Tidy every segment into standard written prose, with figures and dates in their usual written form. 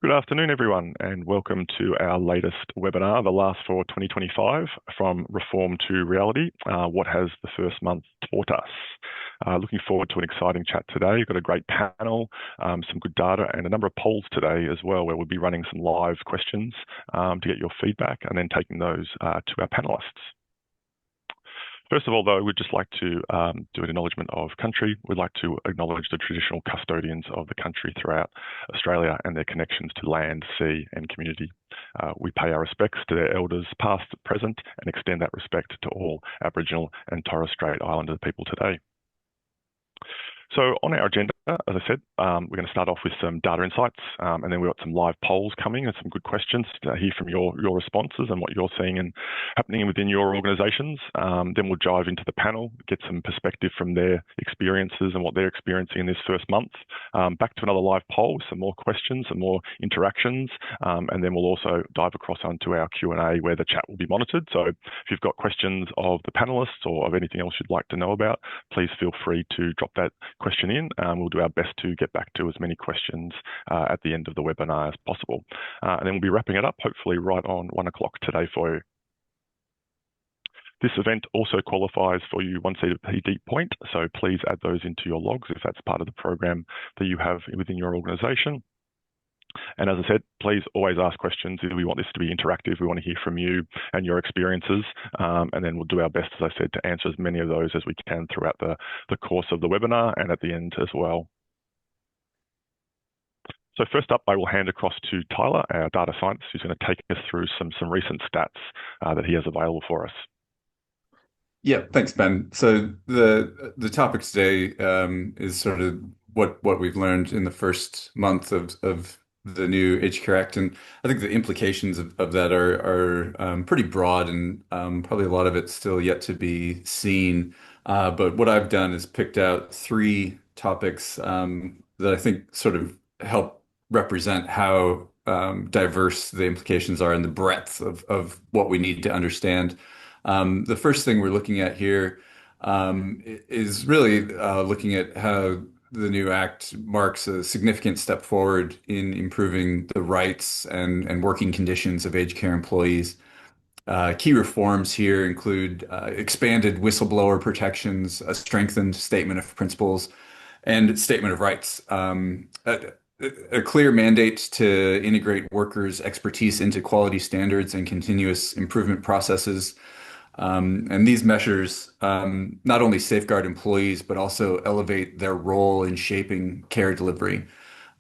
Good afternoon, everyone, and welcome to our latest webinar, the last for 2025, from Reform to Reality, what has the first month taught us. Looking forward to an exciting chat today. We've got a great panel, some good data, and a number of polls today as well, where we'll be running some live questions to get your feedback and then taking those to our panelists. First of all, though, we'd just like to do an acknowledgement of country. We'd like to acknowledge the traditional custodians of the country throughout Australia and their connections to land, sea and community. We pay our respects to their elders past, present, and extend that respect to all Aboriginal and Torres Strait Islander people today. So on our agenda, as I said, we're going to start off with some data insights, and then we've got some live polls coming and some good questions to hear from your responses and what you're seeing and happening within your organisations. Then we'll dive into the panel, get some perspective from their experiences and what they're experiencing in this first month. Back to another live poll with some more questions and more interactions, and then we'll also dive across onto our Q&A where the chat will be monitored. So if you've got questions of the panelists or of anything else you'd like to know about, please feel free to drop that question in. We'll do our best to get back to as many questions at the end of the webinar as possible. And then we'll be wrapping it up, hopefully right on 1 o'clock today for you. This event also qualifies for you one CPD point, so please add those into your logs if that's part of the program that you have within your organisation. And as I said, please always ask questions. We want this to be interactive. We want to hear from you and your experiences. And then we'll do our best, as I said, to answer as many of those as we can throughout the course of the webinar and at the end as well. So first up, I will hand across to Tyler, our data scientist, who's going to take us through some recent stats that he has available for us. Yeah, thanks, Ben. So the topic today is sort of what we've learned in the first month of the new Aged Care Act, and I think the implications of that are pretty broad, and probably a lot of it's still yet to be seen. But what I've done is picked out three topics that I think sort of help represent how diverse the implications are and the breadth of what we need to understand. The first thing we're looking at here is really looking at how the new act marks a significant step forward in improving the rights and working conditions of aged care employees. Key reforms here include expanded whistleblower protections, a strengthened statement of principles, and statement of rights. A clear mandate to integrate workers' expertise into quality standards and continuous improvement processes. And these measures not only safeguard employees, but also elevate their role in shaping care delivery.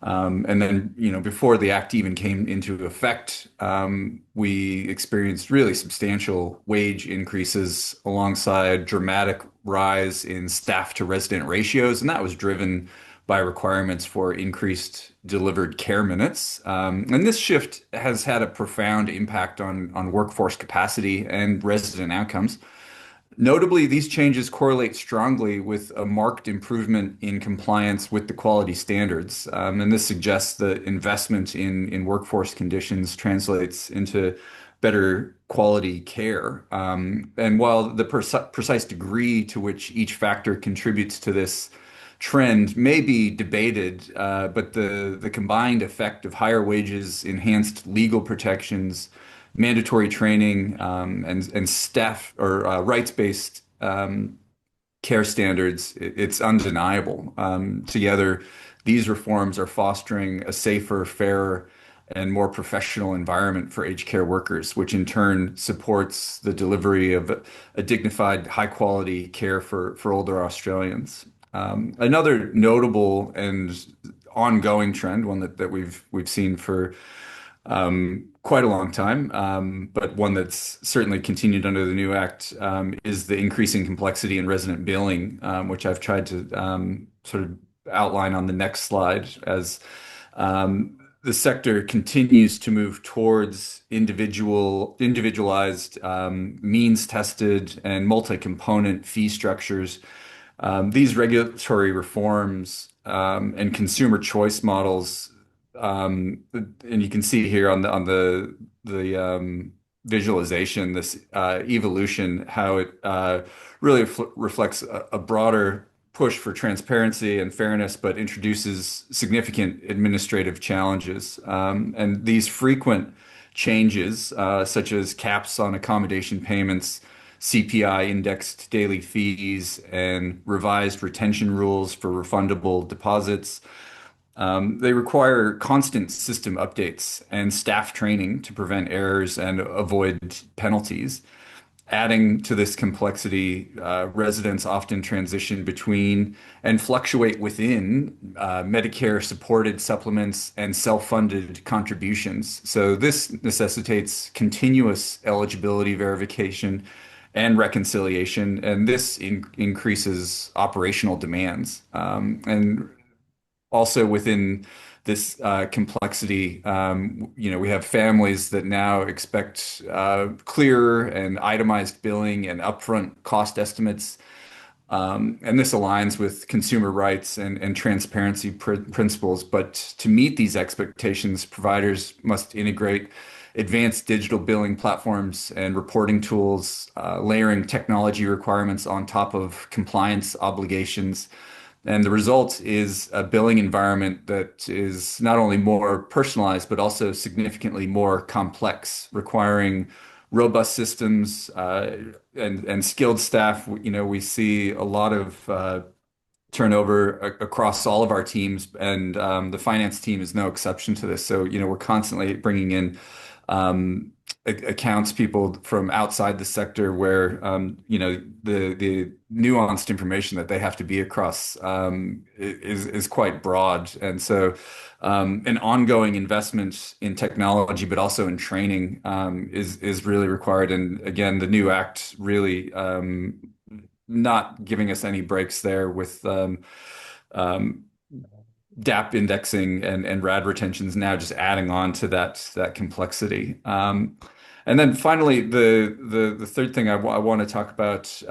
And then, before the act even came into effect, we experienced really substantial wage increases alongside dramatic rise in staff to resident ratios. And that was driven by requirements for increased delivered care minutes. And this shift has had a profound impact on workforce capacity and resident outcomes. Notably, these changes correlate strongly with a marked improvement in compliance with the quality standards. And this suggests that investment in workforce conditions translates into better quality care. And while the precise degree to which each factor contributes to this trend may be debated, but the combined effect of higher wages, enhanced legal protections, mandatory training, and staff or rights-based care standards, it's undeniable. Together, these reforms are fostering a safer, fairer, and more professional environment for aged care workers, which in turn supports the delivery of a dignified, high-quality care for older Australians. Another notable and ongoing trend, one that we've seen for quite a long time, but one that's certainly continued under the new act, is the increasing complexity in resident billing, which I've tried to sort of outline on the next slide as the sector continues to move towards individualized, means-tested, and multi-component fee structures. These regulatory reforms and consumer choice models, and you can see here on the visualization, this evolution, how it really reflects a broader push for transparency and fairness, but introduces significant administrative challenges. And these frequent changes, such as caps on accommodation payments, CPI indexed daily fees, and revised retention rules for refundable deposits, they require constant system updates and staff training to prevent errors and avoid penalties. Adding to this complexity, residents often transition between and fluctuate within Medicare supported supplements and self-funded contributions. So this necessitates continuous eligibility verification and reconciliation, and this increases operational demands. And also within this complexity, we have families that now expect clear and itemized billing and upfront cost estimates. And this aligns with consumer rights and transparency principles. But to meet these expectations, providers must integrate advanced digital billing platforms and reporting tools, layering technology requirements on top of compliance obligations. And the result is a billing environment that is not only more personalized, but also significantly more complex, requiring robust systems and skilled staff. We see a lot of turnover across all of our teams, and the finance team is no exception to this. So, we're constantly bringing in accounts people from outside the sector where the nuanced information that they have to be across is quite broad, and so an ongoing investment in technology, but also in training is really required. And again, the new act really not giving us any breaks there with um, DAP indexing and RAD retentions now just adding on to that complexity. And then finally, the third thing I want to talk about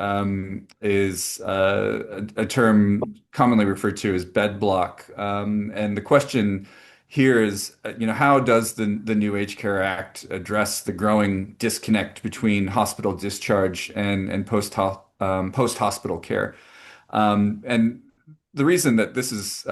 is a term commonly referred to as bed block. And the question here is, how does the new Aged Care Act address the growing disconnect between hospital discharge and post hospital care? And the reason that this is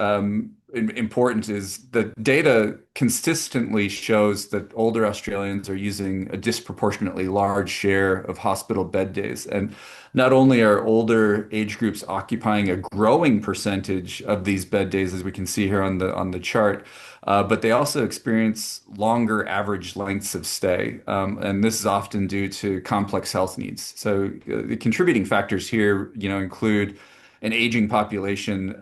important is that data consistently shows that older Australians are using a disproportionately large share of hospital bed days. And not only are older age groups occupying a growing percentage of these bed days, as we can see here on the chart, but they also experience longer average lengths of stay. And this is often due to complex health needs. So the contributing factors here, include an aging population,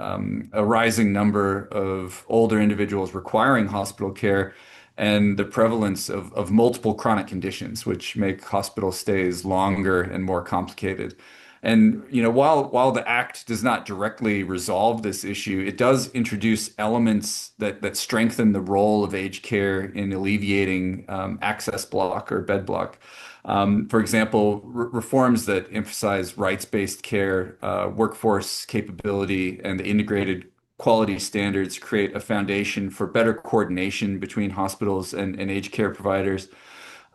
a rising number of older individuals requiring hospital care, and the prevalence of multiple chronic conditions, which make hospital stays longer and more complicated. And while the act does not directly resolve this issue, it does introduce elements that strengthen the role of aged care in alleviating access block or bed block. For example, reforms that emphasize rights-based care, workforce capability, and the integrated quality standards create a foundation for better coordination between hospitals and aged care providers.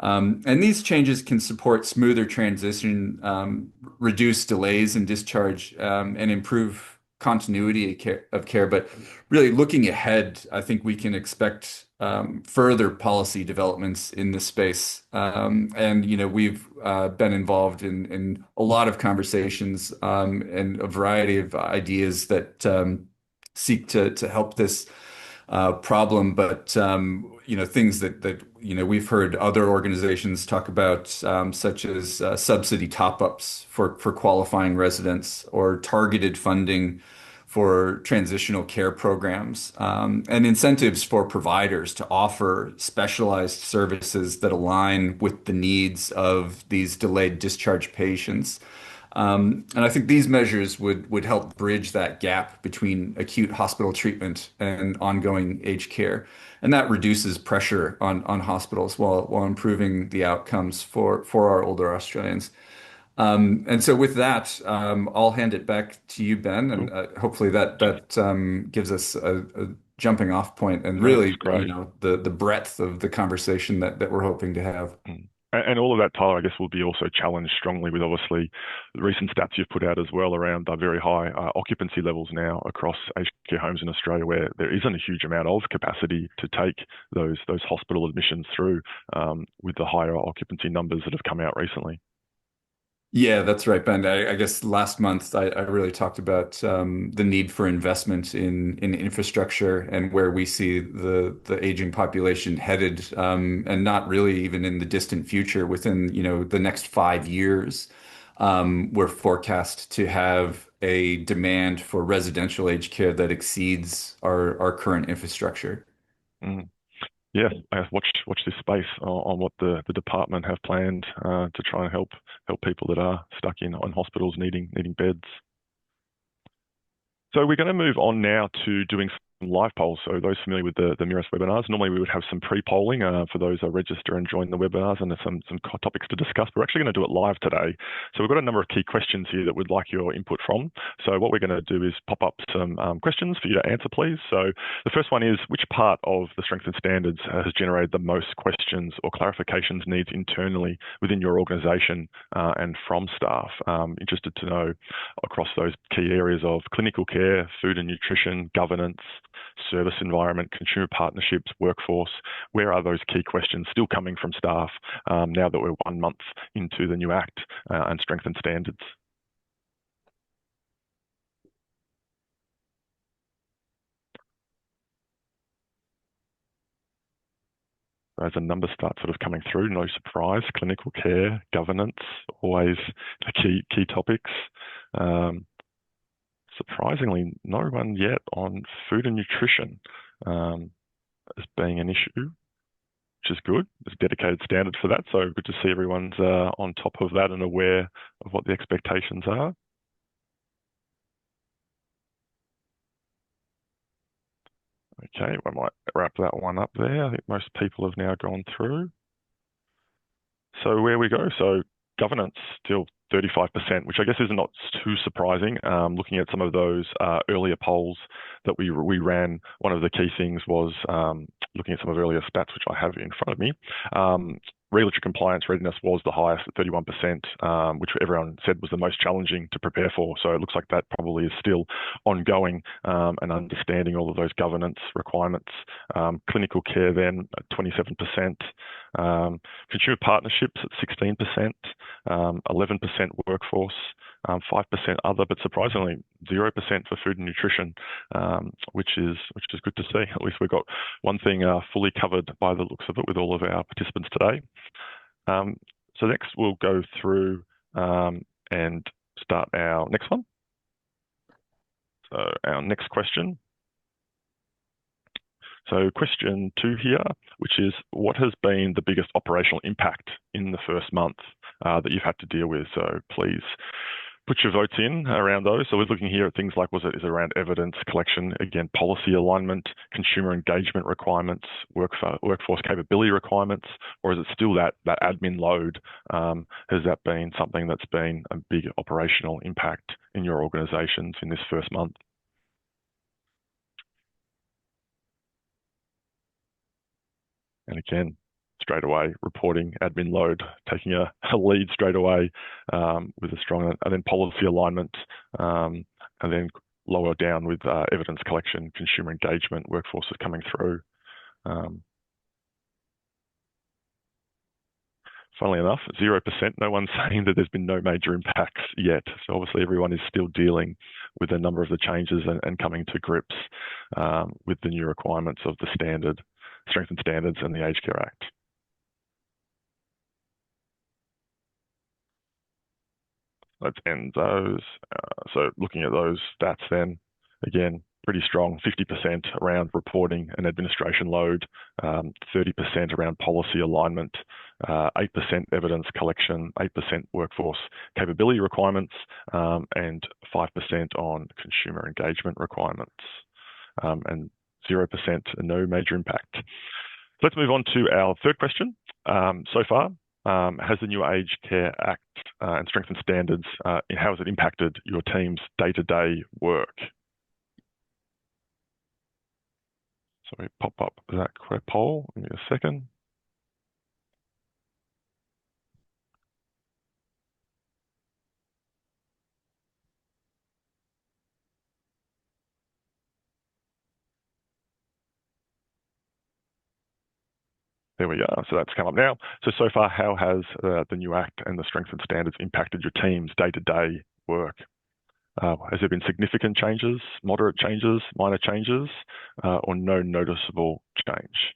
And these changes can support smoother transition, reduce delays in discharge, and improve continuity of care. But really looking ahead, I think we can expect further policy developments in this space. And we've been involved in a lot of conversations and a variety of ideas that seek to help this problem. But things that we've heard other organizations talk about, such as subsidy top-ups for qualifying residents or targeted funding for transitional care programs, and incentives for providers to offer specialized services that align with the needs of these delayed discharge patients. And I think these measures would help bridge that gap between acute hospital treatment and ongoing aged care. And that reduces pressure on hospitals while improving the outcomes for our older Australians. And so with that, I'll hand it back to you, Ben, and Cool. hopefully that gives us a jumping off point and No, that's really, great. the breadth of the conversation that we're hoping to have. Mm. And all of that, Tyler, I guess, will be also challenged strongly with obviously the recent stats you've put out as well around the very high occupancy levels now across aged care homes in Australia, where there isn't a huge amount of capacity to take those hospital admissions through with the higher occupancy numbers that have come out recently. Yeah, that's right, Ben. I guess last month I really talked about the need for investment in infrastructure and where we see the aging population headed, and not really even in the distant future. Within, the next 5 years, we're forecast to have a demand for residential aged care that exceeds our current infrastructure. Mm. Yeah, I watch this space on what the department have planned to try and help people that are stuck in on hospitals needing beds. So we're going to move on now to doing some live polls. So those familiar with the Mirus webinars, normally we would have some pre-polling for those that register and join the webinars, and there's some topics to discuss. But we're actually going to do it live today. So we've got a number of key questions here that we'd like your input from. So what we're going to do is pop up some questions for you to answer, please. So the first one is, which part of the strength and standards has generated the most questions or clarifications needs internally within your organisation and from staff? Interested to know across those key areas of clinical care, food and nutrition, governance, service environment, consumer partnerships, workforce. Where are those key questions still coming from staff now that we're 1 month into the new Act and strength and standards? As the numbers start sort of coming through, no surprise, clinical care, governance, always the key topics. Surprisingly, no one yet on food and nutrition as being an issue, which is good. There's a dedicated standard for that, so good to see everyone's on top of that and aware of what the expectations are. Okay, we might wrap that one up there. I think most people have now gone through. So where we go. So governance still 35%, which I guess is not too surprising. Looking at some of those earlier polls that we ran, one of the key things was looking at some of the earlier stats, which I have in front of me. Regulatory compliance readiness was the highest at 31%, which everyone said was the most challenging to prepare for. So it looks like that probably is still ongoing and understanding all of those governance requirements. Clinical care then at 27%. Consumer partnerships at 16%, 11% workforce, 5% other, but surprisingly 0% for food and nutrition, which is good to see. At least we've got one thing fully covered by the looks of it with all of our participants today. So next we'll go through and start our next one. So our next question. So question 2 here, which is, what has been the biggest operational impact in the first month that you've had to deal with? So please put your votes in around those. So we're looking here at things like, is it around evidence collection, again, policy alignment, consumer engagement requirements, workforce capability requirements, or is it still that admin load? Has that been something that's been a big operational impact in your organisations in this first month? And again, straight away, reporting admin load, taking a lead straight away with a strong, and then policy alignment, and then lower down with evidence collection, consumer engagement, workforce is coming through. Funnily enough, 0%, no one's saying that there's been no major impacts yet. So obviously everyone is still dealing with a number of the changes and coming to grips with the new requirements of the strength and standards and the Aged Care Act. Let's end those. So looking at those stats then, again, pretty strong, 50% around reporting and administration load, 30% around policy alignment, 8% evidence collection, 8% workforce capability requirements, and 5% on consumer engagement requirements, and 0% no major impact. So let's move on to our third question. So far, has the new Aged Care Act and strength and standards, how has it impacted your team's day-to-day work? So we pop up that poll. Give me a second. There we are. So that's come up now. So far, how has the new Act and the strengthened standards impacted your team's day-to-day work? Has there been significant changes, moderate changes, minor changes, or no noticeable change?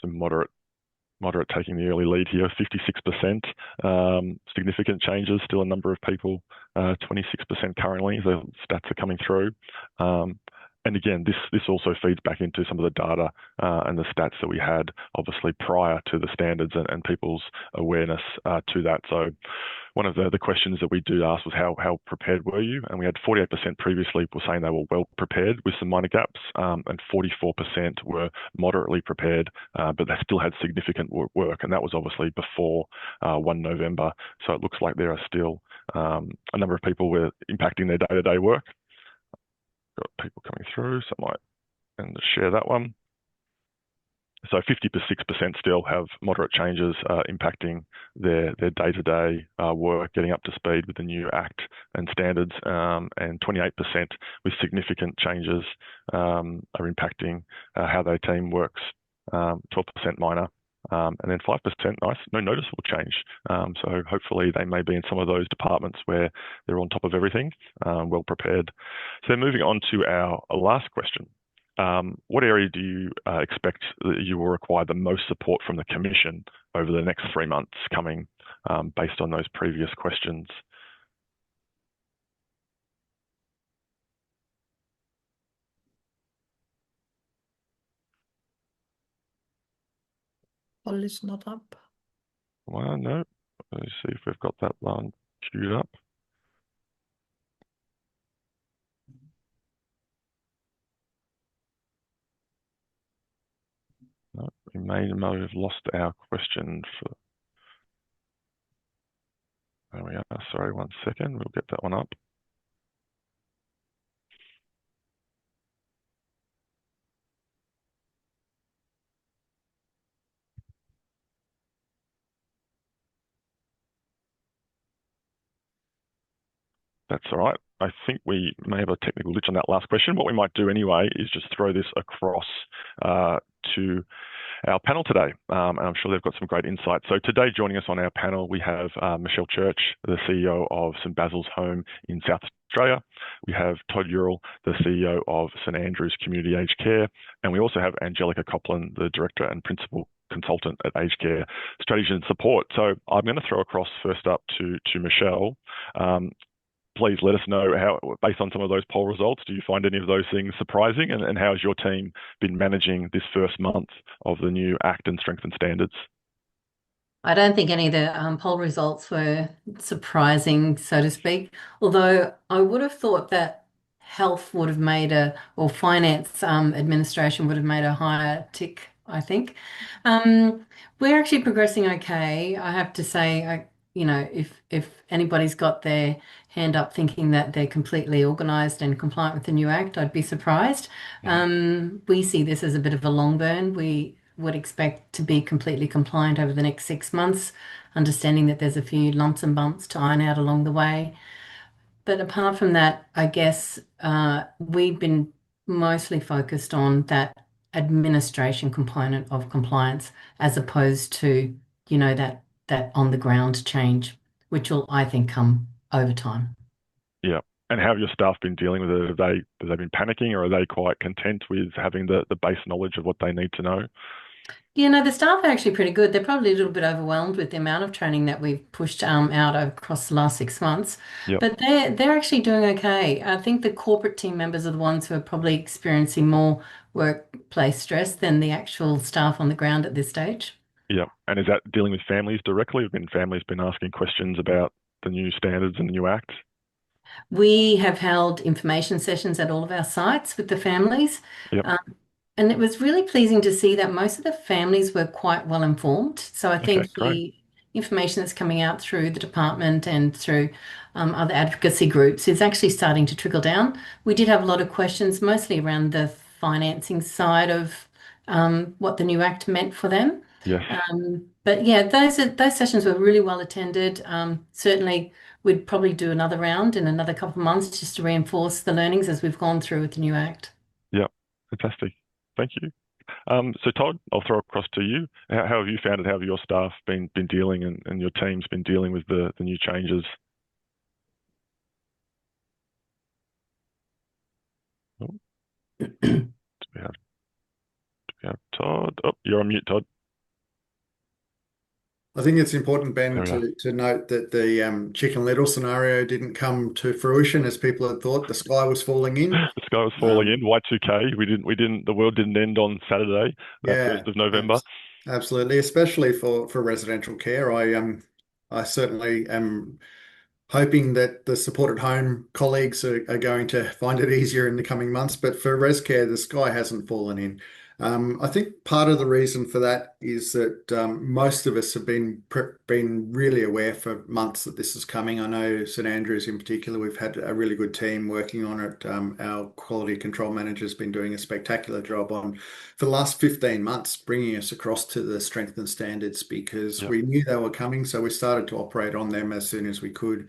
So moderate taking the early lead here, 56%. Significant changes, still a number of people, 26% currently. The stats are coming through. And again, this also feeds back into some of the data and the stats that we had, obviously, prior to the standards and people's awareness to that. So one of the questions that we do ask was how prepared were you? And we had 48% previously were saying they were well prepared with some minor gaps, and 44% were moderately prepared, but they still had significant work. And that was obviously before 1 November. So it looks like there are still a number of people were impacting their day-to-day work. Got people coming through, so I might share that one. So 56% still have moderate changes impacting their day-to-day work, getting up to speed with the new Act and standards, and 28% with significant changes are impacting how their team works, 12% minor, and then 5%, nice, no noticeable change. So hopefully they may be in some of those departments where they're on top of everything, well prepared. So moving on to our last question. What area do you expect that you will require the most support from the Commission over the next 3 months coming, based on those previous questions? Poll is not up. Well, no. Let's see if we've got that one queued up. No, we may have lost our question for. There we are. Sorry, 1 second. We'll get that one up. That's all right. I think we may have a technical glitch on that last question. What we might do anyway is just throw this across to our panel today, and I'm sure they've got some great insights. So today, joining us on our panel, we have Michelle Church, the CEO of St Basil's Home in South Australia. We have Todd Ural, the CEO of St Andrew's Community Aged Care, and we also have Angelica Copland, the Director and Principal Consultant at Aged Care Strategy and Support. So I'm going to throw across first up to Michelle. Please let us know how, based on some of those poll results, do you find any of those things surprising? And how has your team been managing this first month of the new Act and strengthened standards? I don't think any of the poll results were surprising, so to speak. Although I would have thought that health would have made or finance administration would have made a higher tick, I think. We're actually progressing okay. I have to say, if anybody's got their hand up thinking that they're completely organised and compliant with the new Act, I'd be surprised. We see this as a bit of a long burn. We would expect to be completely compliant over the next 6 months, understanding that there's a few lumps and bumps to iron out along the way. But apart from that, I guess we've been mostly focused on that administration component of compliance as opposed to, that on the ground change, which will, I think, come over time. Yeah. And how have your staff been dealing with it? Have they been panicking, or are they quite content with having the base knowledge of what they need to know? The staff are actually pretty good. They're probably a little bit overwhelmed with the amount of training that we've pushed out across the last 6 months, Yep. but they're actually doing okay. I think the corporate team members are the ones who are probably experiencing more workplace stress than the actual staff on the ground at this stage. Yeah. And is that dealing with families directly? Have families been asking questions about the new standards and the new Act? We have held information sessions at all of our sites with the families. Yep. And it was really pleasing to see that most of the families were quite well informed. So I think Okay, great. the information that's coming out through the department and through other advocacy groups is actually starting to trickle down. We did have a lot of questions, mostly around the financing side of what the new Act meant for them. Yes. But yeah, those sessions were really well attended. Certainly, we'd probably do another round in another couple of months just to reinforce the learnings as we've gone through with the new Act. Yeah. Fantastic. Thank you. So Todd, I'll throw across to you. How have you found it? How have your staff been dealing and your team's been dealing with the new changes? Oh, do we have Todd? Oh, you're on mute, Todd. I think it's important, There Ben, we are. to note that the Chicken Little scenario didn't come to fruition as people had thought. The sky was falling in. The sky was falling Um, in. Y2K. The world didn't end on Saturday, yeah, 1st of November. absolutely, especially for residential care. I certainly am hoping that the supported home colleagues are going to find it easier in the coming months. But for res care, the sky hasn't fallen in. I think part of the reason for that is that most of us have been really aware for months that this is coming. I know St Andrews in particular, we've had a really good team working on it. Our quality control manager's been doing a spectacular job on for the last 15 months, bringing us across to the strengthened standards because Yep. we knew they were coming, so we started to operate on them as soon as we could.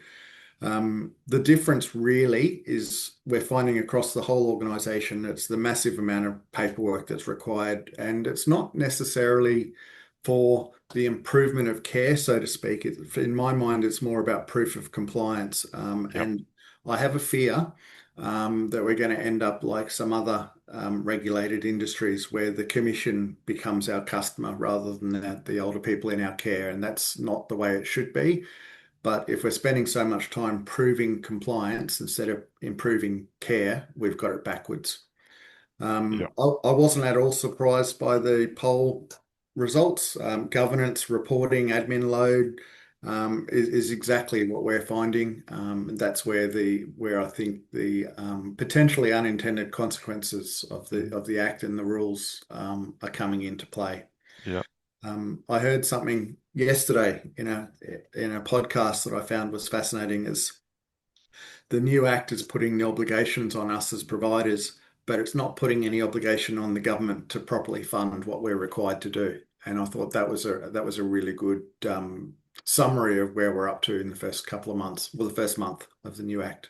The difference really is we're finding across the whole organization it's the massive amount of paperwork that's required, and it's not necessarily for the improvement of care, so to speak. In my mind, it's more about proof of compliance. Yep. And I have a fear that we're going to end up like some other regulated industries where the commission becomes our customer rather than the older people in our care, and that's not the way it should be. But if we're spending so much time proving compliance instead of improving care, we've got it backwards. Yep. I wasn't at all surprised by the poll results. Governance, reporting, admin load is exactly what we're finding. And that's where I think the potentially unintended consequences of the act and the rules are coming into play. Yep. I heard something yesterday in a podcast that I found was fascinating. Is the new act is putting the obligations on us as providers, but it's not putting any obligation on the government to properly fund what we're required to do. And I thought that was a really good summary of where we're up to in the first couple of months, well, the first month of the new act.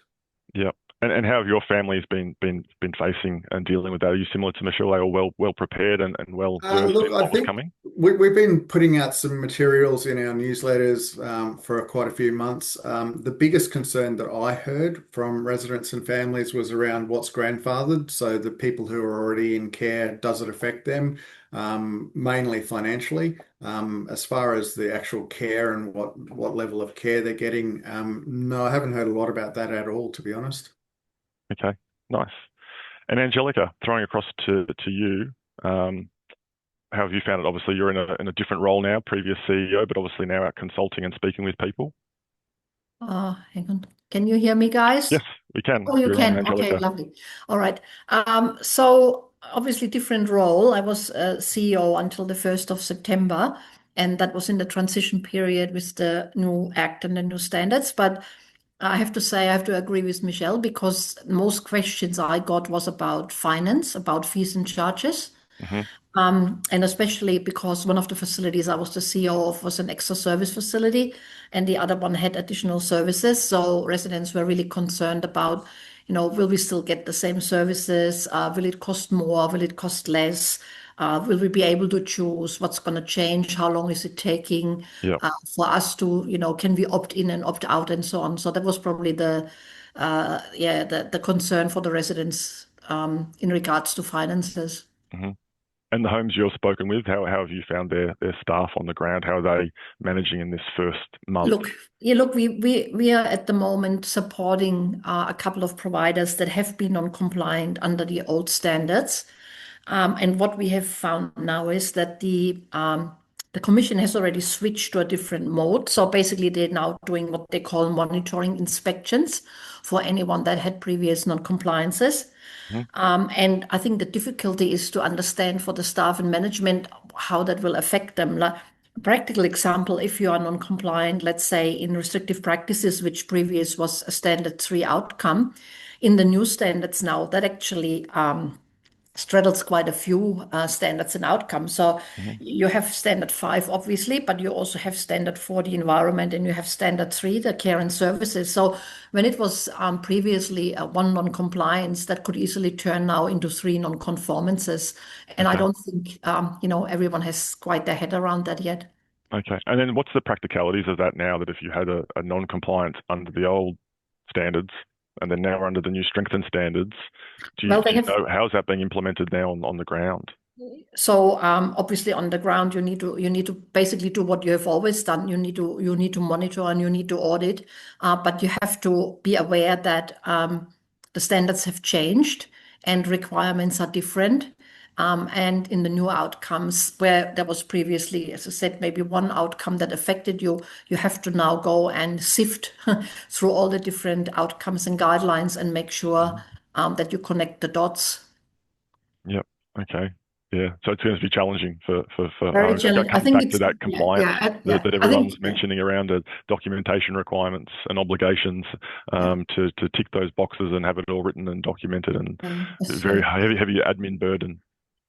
Yep. And how have your families been facing and dealing with that? Are you similar to Michelle? Are they all well prepared and well versed in Look, I what was think coming? we've been putting out some materials in our newsletters for quite a few months. The biggest concern that I heard from residents and families was around what's grandfathered. So the people who are already in care, does it affect them? Mainly financially. As far as the actual care and what level of care they're getting, no, I haven't heard a lot about that at all, to be honest. Okay, nice. And Angelica, throwing across to you, how have you found it? Obviously, you're in a different role now, previous CEO, but obviously now out consulting and speaking with people. Hang on. Can you hear me, guys? Yes, we can. Oh, you You're on, can. Okay, Angelica. lovely. All right. So obviously different role. I was CEO until the 1st of September, and that was in the transition period with the new act and the new standards. But I have to say, I have to agree with Michelle because most questions I got was about finance, about fees and charges. Hmm. And especially because one of the facilities I was the CEO of was an extra service facility, and the other one had additional services. So residents were really concerned about, will we still get the same services? Will it cost more? Will it cost less? Will we be able to choose what's going to change? How long is it taking Yep. for us to, can we opt in and opt out and so on? So that was probably the concern for the residents in regards to finances. Hmm. And the homes you've spoken with, how have you found their staff on the ground? How are they managing in this first month? Look, we are at the moment supporting a couple of providers that have been non-compliant under the old standards. And what we have found now is that the commission has already switched to a different mode. So basically, they're now doing what they call monitoring inspections for anyone that had previous non-compliances. Mhm. And I think the difficulty is to understand for the staff and management how that will affect them. Like, a practical example, if you are non-compliant, let's say in restrictive practices, which previous was a standard 3 outcome, in the new standards now, that actually straddles quite a few standards and outcomes. So Hmm. you have standard 5, obviously, but you also have standard 4, the environment, and you have standard 3, the care and services. So when it was previously 1 non-compliance, that could easily turn now into 3 non-conformances. And I Okay. don't think, everyone has quite their head around that yet. Okay. And then what's the practicalities of that now that if you had a non-compliance under the old standards and then now we're under the new strengthened standards, do you, Well, do they you have. know how's that being implemented now on the ground? So obviously on the ground you need to basically do what you have always done. You need to monitor and you need to audit, but you have to be aware that the standards have changed and requirements are different. And in the new outcomes, where there was previously, as I said, maybe one outcome that affected you, you have to now go and sift through all the different outcomes and guidelines and make sure Mhm. that you connect the dots. Yep. Okay. Yeah. So it's going to be challenging Very it challenging. I comes think back to it's that yeah, compliance yeah, that I think everyone's mentioning around the documentation requirements and obligations yeah, to tick those boxes and have it all written and documented and very and heavy admin burden.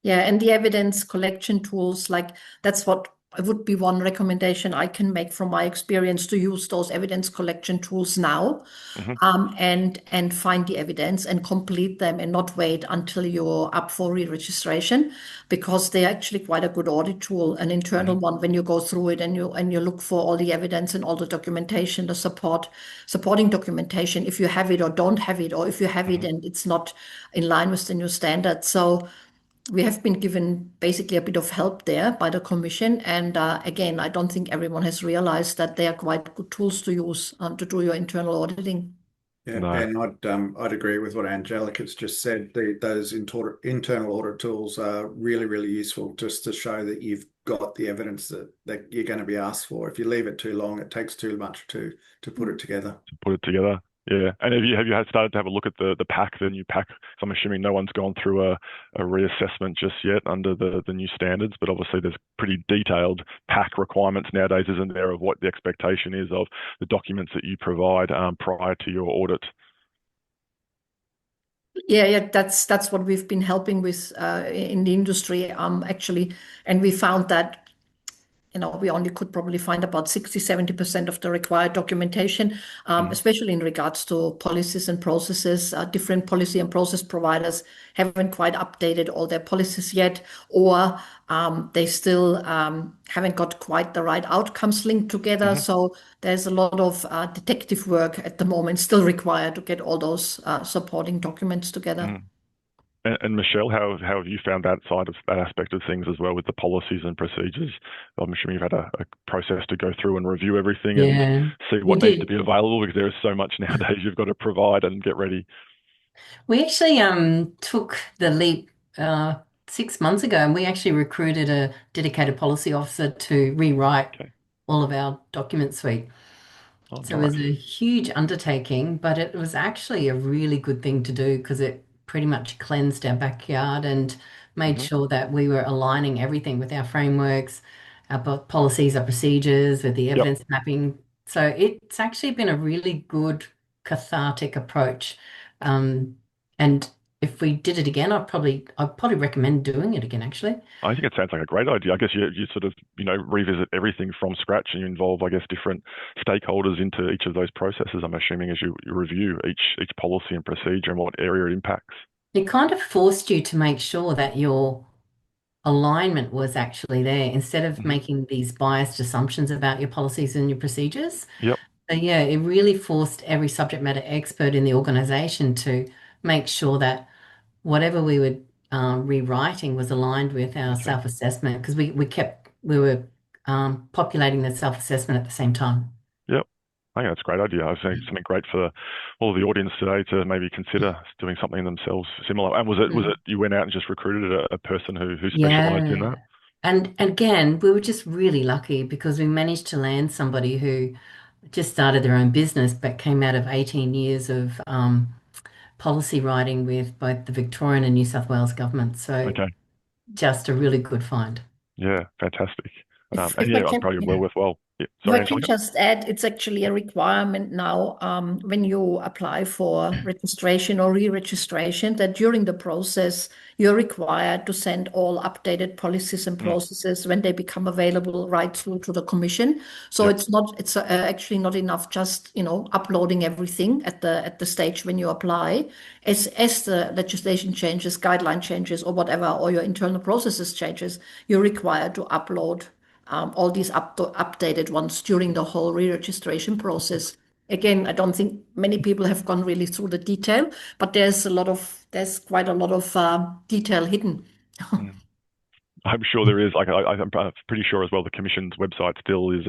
yeah, and the evidence collection tools, like that's what would be one recommendation I can make from my experience to use those evidence collection tools now, Hmm. and find the evidence and complete them and not wait until you're up for re-registration, because they're actually quite a good audit tool, an internal Hmm. one when you go through it and you look for all the evidence and all the documentation, the supporting documentation, if you have it or don't have it, or if you have it Hmm. and it's not in line with the new standards. So we have been given basically a bit of help there by the Commission. And again, I don't think everyone has realized that they are quite good tools to use to do your internal auditing. Yeah, No. and I'd agree with what Angelica's just said. Those internal audit tools are really, really useful just to show that you've got the evidence that you're going to be asked for. If you leave it too long, it takes too much to put it together. Put it together. Yeah. And have you had started to have a look at the pack, the new pack? So I'm assuming no one's gone through a reassessment just yet under the new standards, but obviously there's pretty detailed pack requirements nowadays, isn't there, of what the expectation is of the documents that you provide prior to your audit. Yeah, yeah, that's what we've been helping with in the industry, actually, and we found that we only could probably find about 60-70% of the required documentation, Mhm. especially in regards to policies and processes. Different policy and process providers haven't quite updated all their policies yet, or they still haven't got quite the right outcomes linked together. Mhm. So there's a lot of detective work at the moment still required to get all those supporting documents together. Mhm. And Michelle, how have you found that side of that aspect of things as well with the policies and procedures? I'm assuming you've had a process to go through and review everything and Yeah, see we what needs to did. be available because there is so much nowadays you've got to provide and get ready. We actually took the leap 6 months ago, and we actually recruited a dedicated policy officer to rewrite Okay. all of our document suite. Oh, So it was nice. a huge undertaking, but it was actually a really good thing to do because it pretty much cleansed our backyard and made Hmm. sure that we were aligning everything with our frameworks, our policies, our procedures, with the Yep. evidence mapping. So it's actually been a really good cathartic approach. Um, and if we did it again, I'd probably recommend doing it again, actually. I think it sounds like a great idea. I guess you sort of, revisit everything from scratch and you involve, I guess, different stakeholders into each of those processes, I'm assuming, as you review each policy and procedure and what area it impacts. It kind of forced you to make sure that your alignment was actually there instead of Hmm. making these biased assumptions about your policies and your procedures. Yep. So yeah, it really forced every subject matter expert in the organization to make sure that whatever we were rewriting was aligned with our Okay. self-assessment because we were populating the self-assessment at the same time. Yep. I think that's a great idea. I think something great for all of the audience today to maybe consider doing something themselves similar. And was it you went out and just recruited a person who specialized in Yeah. that? And again, we were just really lucky because we managed to land somebody who just started their own business but came out of 18 years of policy writing with both the Victorian and New South Wales government. So Okay. just a really good find. Yeah. Fantastic. If And I yeah, can, probably well yeah. worthwhile. Yeah, If sorry, I can Angelica. just add, it's actually a requirement now when you apply for registration or re-registration, that during the process you're required to send all updated policies and processes when they become available right through to the commission. So Yep. it's actually not enough just uploading everything at the stage when you apply. As the legislation changes, guideline changes, or whatever, or your internal processes changes, you're required to upload all these updated ones during the whole re-registration process. Again, I don't think many people have gone really through the detail, but there's quite a lot of detail hidden. Mm. I'm sure there is. I'm pretty sure as well. The Commission's website still is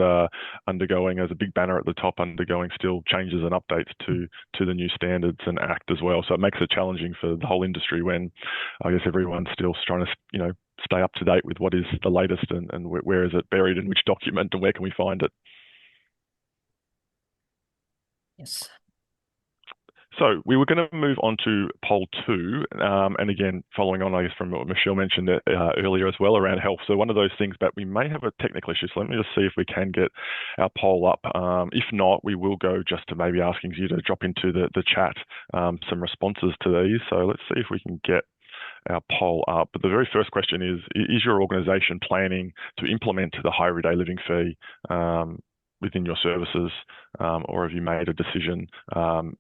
undergoing, as a big banner at the top, undergoing still changes and updates to the new standards and Act as well. So it makes it challenging for the whole industry when, I guess, everyone's still trying to stay up to date with what is the latest and where is it buried in which document and where can we find it. Yes. So we were going to move on to poll 2, and again, following on, I guess, from what Michelle mentioned earlier as well around health. So one of those things, but we may have a technical issue. So let me just see if we can get our poll up. If not, we will go just to maybe asking you to drop into the chat some responses to these. So let's see if we can get our poll up. But the very first question is your organisation planning to implement the high everyday living fee within your services, or have you made a decision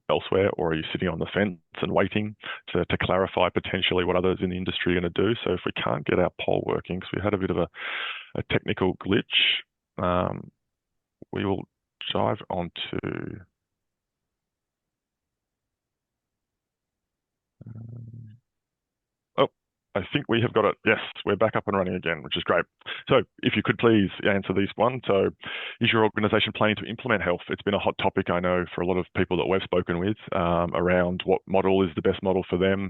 elsewhere, or are you sitting on the fence and waiting to clarify potentially what others in the industry are going to do? So if we can't get our poll working, because we had a bit of a technical glitch, we will dive onto I think we have got it. Yes, we're back up and running again, which is great. So if you could please answer this one. So is your organisation planning to implement health? It's been a hot topic, I know, for a lot of people that we've spoken with around what model is the best model for them.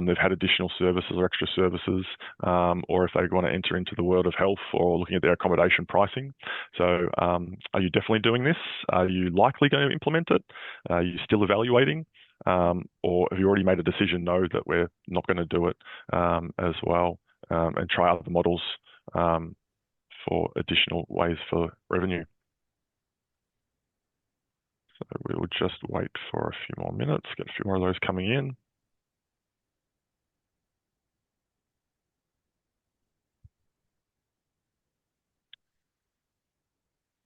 They've had additional services or extra services, or if they want to enter into the world of health or looking at their accommodation pricing. So are you definitely doing this? Are you likely going to implement it? Are you still evaluating? Or have you already made a decision, no, that we're not going to do it as well, and try other models for additional ways for revenue? So we will just wait for a few more minutes, get a few more of those coming in.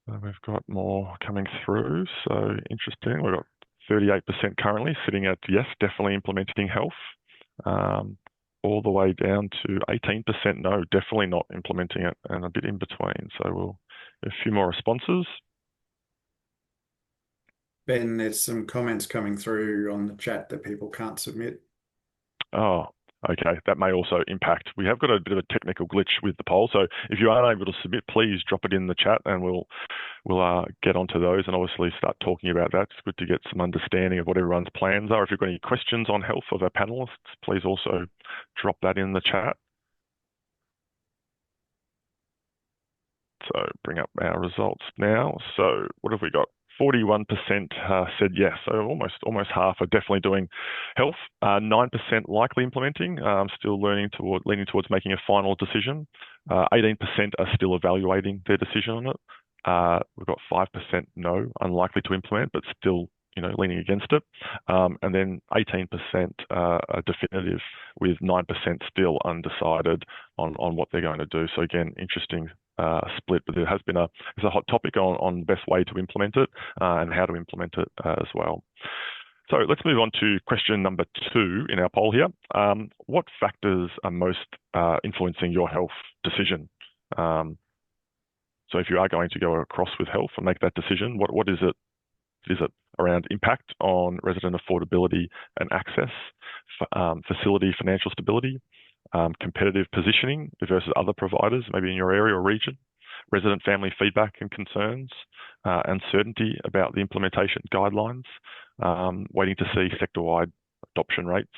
We've got more coming through, so interesting. We've got 38% currently sitting at yes, definitely implementing health, all the way down to 18% no, definitely not implementing it, and a bit in between. So we'll a few more responses. Ben, there's some comments coming through on the chat that people can't submit. Oh, okay. That may also impact. We have got a bit of a technical glitch with the poll, so if you aren't able to submit, please drop it in the chat, and we'll get onto those and obviously start talking about that. It's good to get some understanding of what everyone's plans are. If you've got any questions on health of our panelists, please also drop that in the chat. So bring up our results now. So what have we got? 41% said yes, so almost half are definitely doing health. 9% likely implementing, still leaning towards making a final decision. 18% are still evaluating their decision on it. We've got 5% no, unlikely to implement, but still leaning against it. And then 18% are definitive, with 9% still undecided on what they're going to do. So again, interesting split, but there has been it's a hot topic on the best way to implement it and how to implement it as well. So let's move on to question number 2 in our poll here. What factors are most influencing your health decision? So if you are going to go across with health and make that decision, what is it? Is it around impact on resident affordability and access, facility financial stability, competitive positioning versus other providers, maybe in your area or region, resident family feedback and concerns, uncertainty about the implementation guidelines, waiting to see sector-wide adoption rates,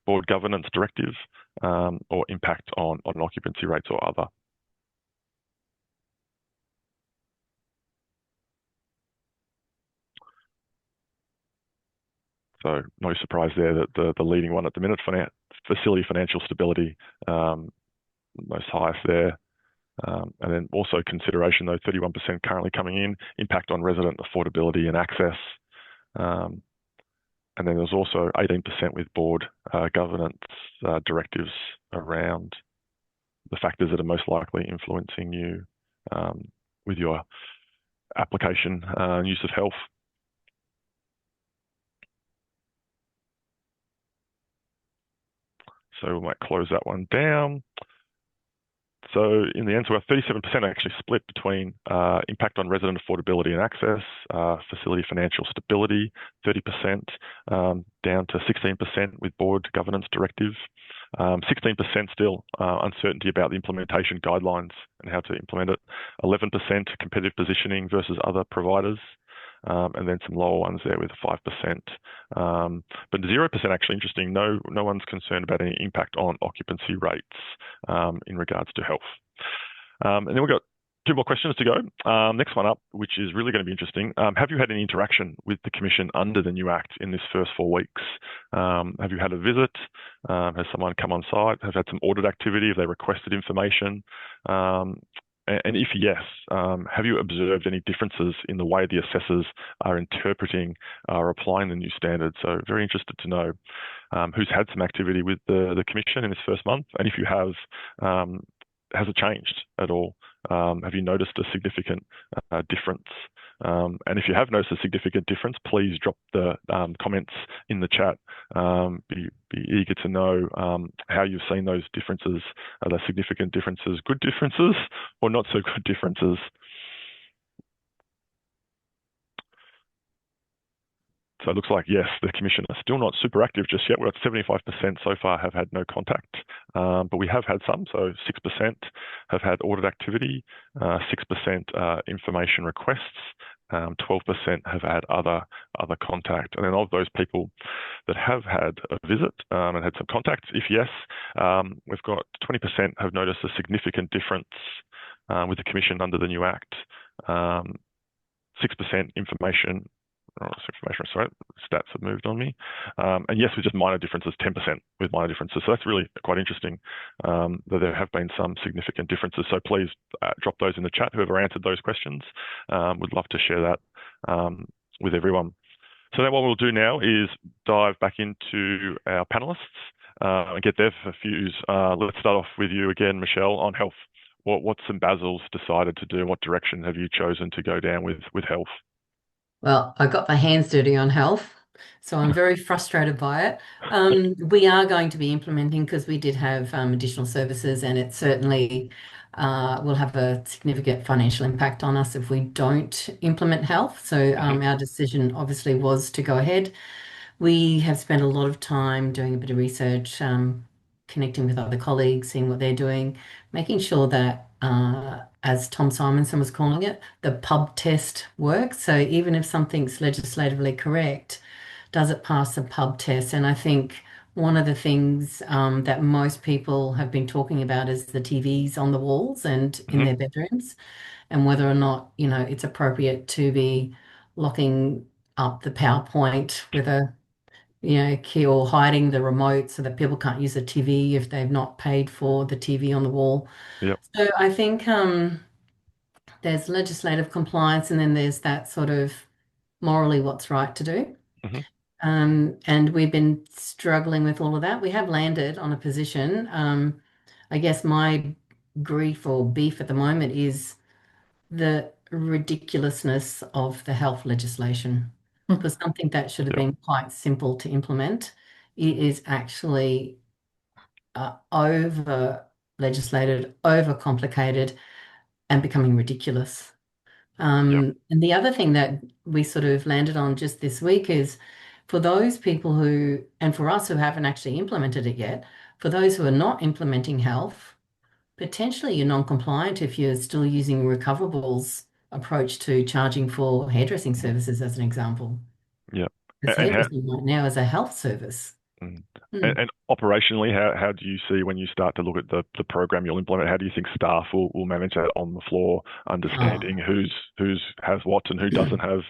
board governance directive, or impact on occupancy rates or other? So no surprise there that the leading one at the minute, facility financial stability, most highest there. And then also consideration, though, 31% currently coming in, impact on resident affordability and access. And then there's also 18% with board governance directives around the factors that are most likely influencing you with your application and use of health. So we might close that one down. So in the end, so we have 37% actually split between impact on resident affordability and access, facility financial stability, 30%, down to 16% with board governance directive, 16% still uncertainty about the implementation guidelines and how to implement it, 11% competitive positioning versus other providers, and then some lower ones there with 5%. But 0% actually interesting. No one's concerned about any impact on occupancy rates in regards to health. And then we've got two more questions to go. Next one up, which is really going to be interesting. Have you had any interaction with the Commission under the new Act in this first 4 weeks? Have you had a visit? Has someone come on site? Have had some audit activity? Have they requested information? And if yes, have you observed any differences in the way the assessors are interpreting or applying the new standard? So very interested to know who's had some activity with the Commission in this first month. And if you have, has it changed at all? Have you noticed a significant difference? And if you have noticed a significant difference, please drop the comments in the chat. Be eager to know how you've seen those differences. Are there significant differences, good differences, or not so good differences? So it looks like, yes, the Commission are still not super active just yet. We're at 75% so far have had no contact, but we have had some. So 6% have had audit activity, 6% information requests, 12% have had other contact. And then of those people that have had a visit and had some contacts, if yes, we've got 20% have noticed a significant difference with the Commission under the new Act, 6% information. Sorry, stats have moved on me. And yes, with just minor differences, 10% with minor differences. So that's really quite interesting that there have been some significant differences. So please drop those in the chat, whoever answered those questions. Would love to share that with everyone. So then what we'll do now is dive back into our panelists and get their views. Let's start off with you again, Michelle, on health. What's St Basil's decided to do? What direction have you chosen to go down with health? Well, I got my hands dirty on health, so I'm very frustrated by it. We are going to be implementing because we did have additional services, and it certainly will have a significant financial impact on us if we don't implement health. So our decision obviously was to go ahead. We have spent a lot of time doing a bit of research, connecting with other colleagues, seeing what they're doing, making sure that, as Tom Simonson was calling it, the pub test works. So even if something's legislatively correct, does it pass the pub test? And I think one of the things that most people have been talking about is the TVs on the walls and in their bedrooms, and whether or not, it's appropriate to be locking up the PowerPoint with a key, or hiding the remote so that people can't use the TV if they've not paid for the TV on the wall. Yep. So I think there's legislative compliance, and then there's that sort of morally what's right to do. And we've been struggling with all of that. We have landed on a position. I guess my grief or beef at the moment is the ridiculousness of the health legislation. For something that should have been quite simple to implement, it is actually over legislated, over complicated, and becoming ridiculous. And the other thing that we sort of landed on just this week is for those people who, and for us who haven't actually implemented it yet, for those who are not implementing health, potentially you're non-compliant if you're still using recoverables approach to charging for hairdressing services, as an example. Yeah. Because hairdressing right now is a health service. And operationally, how do you see when you start to look at the program you'll implement? How do you think staff will manage that on the floor, understanding who's has what and who doesn't have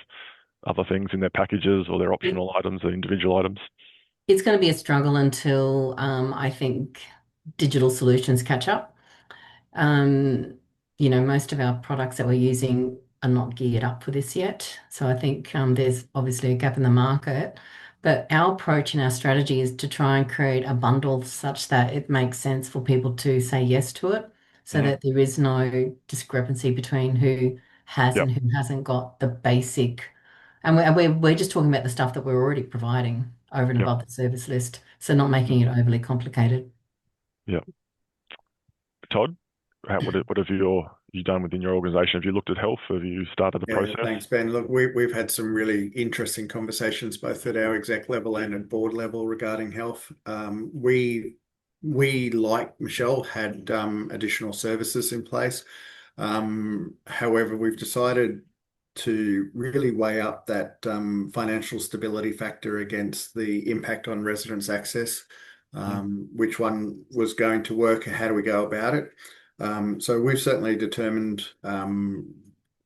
other things in their packages or their optional items, the individual items? It's going to be a struggle until I think digital solutions catch up. most of our products that we're using are not geared up for this yet. So I think there's obviously a gap in the market. But our approach and our strategy is to try and create a bundle such that it makes sense for people to say yes to it, so Mhm. that there is no discrepancy between who has Yep. and who hasn't got the basic. And we're just talking about the stuff that we're already providing over and Yep. above the service list. So not making Mhm. it overly complicated. Yep. Todd, what have you done within your organisation? Have you looked at health? Have you started the Yeah, process? thanks, Ben. Look, we've had some really interesting conversations both at our exec level and at board level regarding health. We like Michelle had additional services in place. However, we've decided to really weigh up that financial stability factor against the impact on residents' access. Mhm. Which one was going to work? How do we go about it? So we've certainly determined, in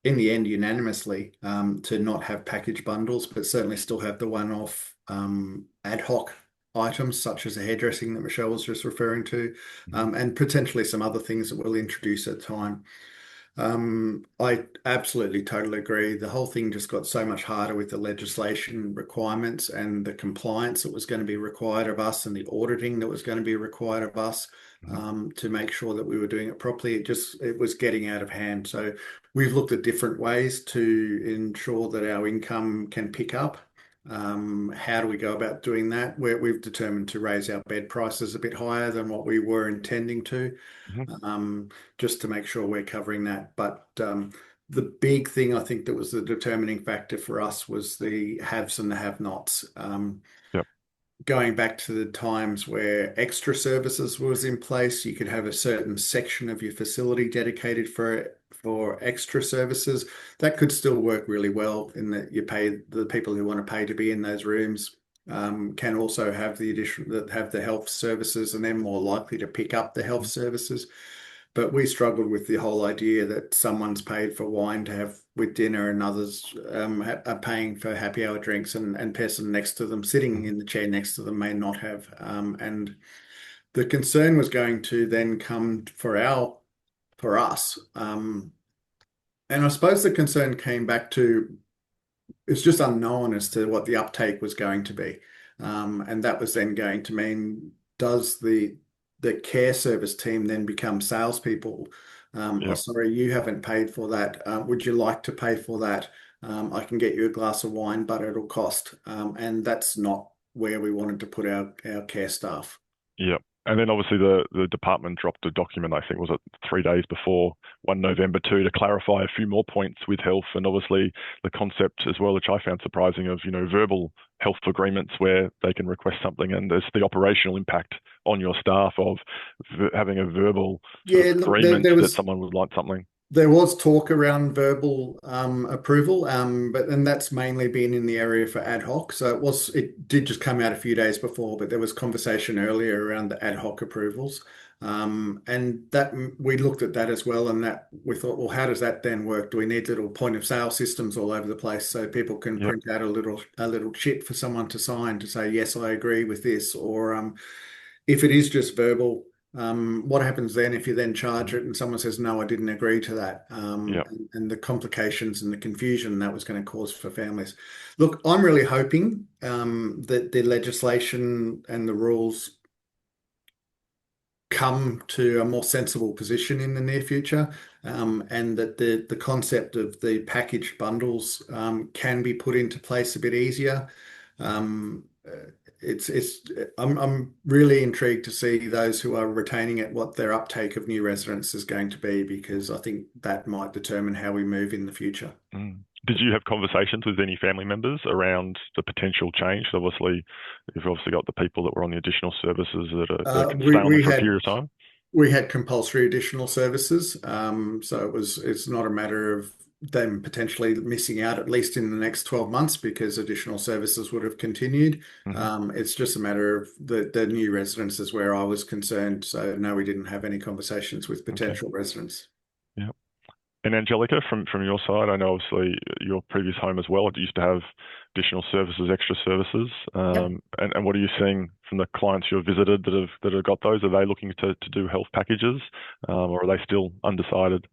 the end, unanimously, to not have package bundles, but certainly still have the one-off ad hoc items, such as the hairdressing that Michelle was just referring to, Mhm. and potentially some other things that we'll introduce at time. I absolutely totally agree. The whole thing just got so much harder with the legislation requirements and the compliance that was going to be required of us and the auditing that was going to be required of us, Mhm. to make sure that we were doing it properly. It was getting out of hand. So we've looked at different ways to ensure that our income can pick up. How do we go about doing that? We've determined to raise our bed prices a bit higher than what we were intending to, Mhm. just to make sure we're covering that. But the big thing I think that was the determining factor for us was the haves and the have-nots. Yep. Going back to the times where extra services was in place, you could have a certain section of your facility dedicated for extra services. That could still work really well in that you pay the people who want to pay to be in those rooms. Can also have the addition that have the health services, and they're more likely to pick up the health services. But we struggled with the whole idea that someone's paid for wine to have with dinner and others are paying for happy hour drinks, and person next to them, sitting Mhm. in the chair next to them, may not have. And the concern was going to then come for us. And I suppose the concern came back to, it's just unknown as to what the uptake was going to be. And that was then going to mean, does the care service team then become salespeople? Oh, Yep. sorry, you haven't paid for that. Would you like to pay for that? I can get you a glass of wine, but it'll cost. And that's not where we wanted to put our care staff. Yep. And then obviously the department dropped a document, I think, was it 3 days before 1 November to clarify a few more points with health, and obviously the concept as well, which I found surprising, of verbal health agreements where they can request something, and there's the operational impact on your staff of having a verbal sort of Yeah, look, agreement that someone would like something. there was talk around verbal approval, but then that's mainly been in the area for ad hoc. So it did just come out a few days before, but there was conversation earlier around the ad hoc approvals. And that we looked at that as well, and that we thought, well, how does that then work? Do we need little point of sale systems all over the place so people can Yep. print out a little chit for someone to sign to say, yes, I agree with this? Or if it is just verbal, what happens then if you then charge it and someone says, no, I didn't agree to that? Yep. And the complications and the confusion that was going to cause for families. Look, I'm really hoping that the legislation and the rules come to a more sensible position in the near future, and that the concept of the packaged bundles can be put into place a bit easier. Um, it's I'm really intrigued to see those who are retaining it, what their uptake of new residents is going to be, because I think that might determine how we move in the future. Mm. Did you have conversations with any family members around the potential change? Obviously, you've obviously got the people that were on the additional services that can stay on them for a period of time. We had compulsory additional services, so it's not a matter of them potentially missing out, at least in the next 12 months, because additional services would have continued. Mm-hmm. It's just a matter of the new residences where I was concerned. So no, we didn't have any conversations with Okay. potential residents. Yeah. And Angelica, from your side, I know obviously your previous home as well, it used to have additional services, extra services. Yep. And what are you seeing from the clients you've visited that have got those? Are they looking to do health packages, or are they still undecided?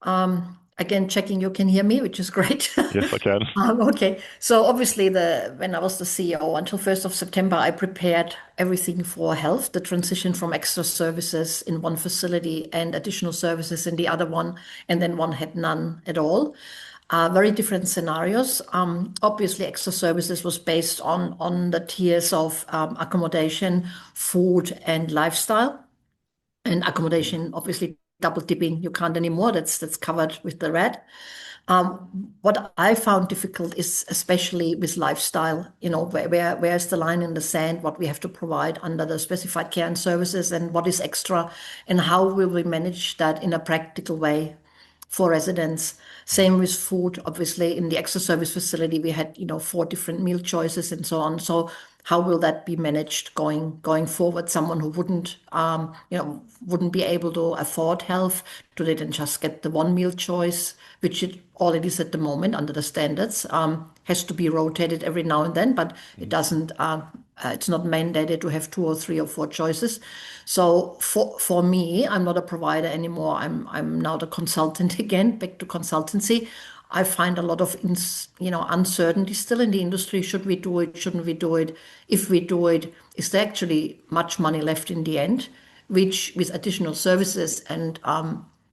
Again, checking you can hear me, which is great. Yes, I can. Okay. So obviously when I was the CEO until 1st of September, I prepared everything for health, the transition from extra services in one facility and additional services in the other one, and then one had none at all. Very different scenarios. Obviously, extra services was based on the tiers of accommodation, food, and lifestyle. And accommodation, obviously, double dipping, you can't anymore. That's covered with the red. What I found difficult is especially with lifestyle, where's the line in the sand, what we have to provide under the specified care and services and what is extra, and how will we manage that in a practical way for residents. Same with food. Obviously, in the extra service facility, we had, 4 different meal choices and so on. So how will that be managed going forward? Someone who wouldn't be able to afford health, do they then just get the one meal choice, which all it is at the moment under the standards, has to be rotated every now and then, but it doesn't. It's not mandated to have 2 or 3 or 4 choices. So for me, I'm not a provider anymore. I'm now the consultant again, back to consultancy. I find a lot of uncertainty still in the industry. Should we do it? Shouldn't we do it? If we do it, is there actually much money left in the end? Which with additional services and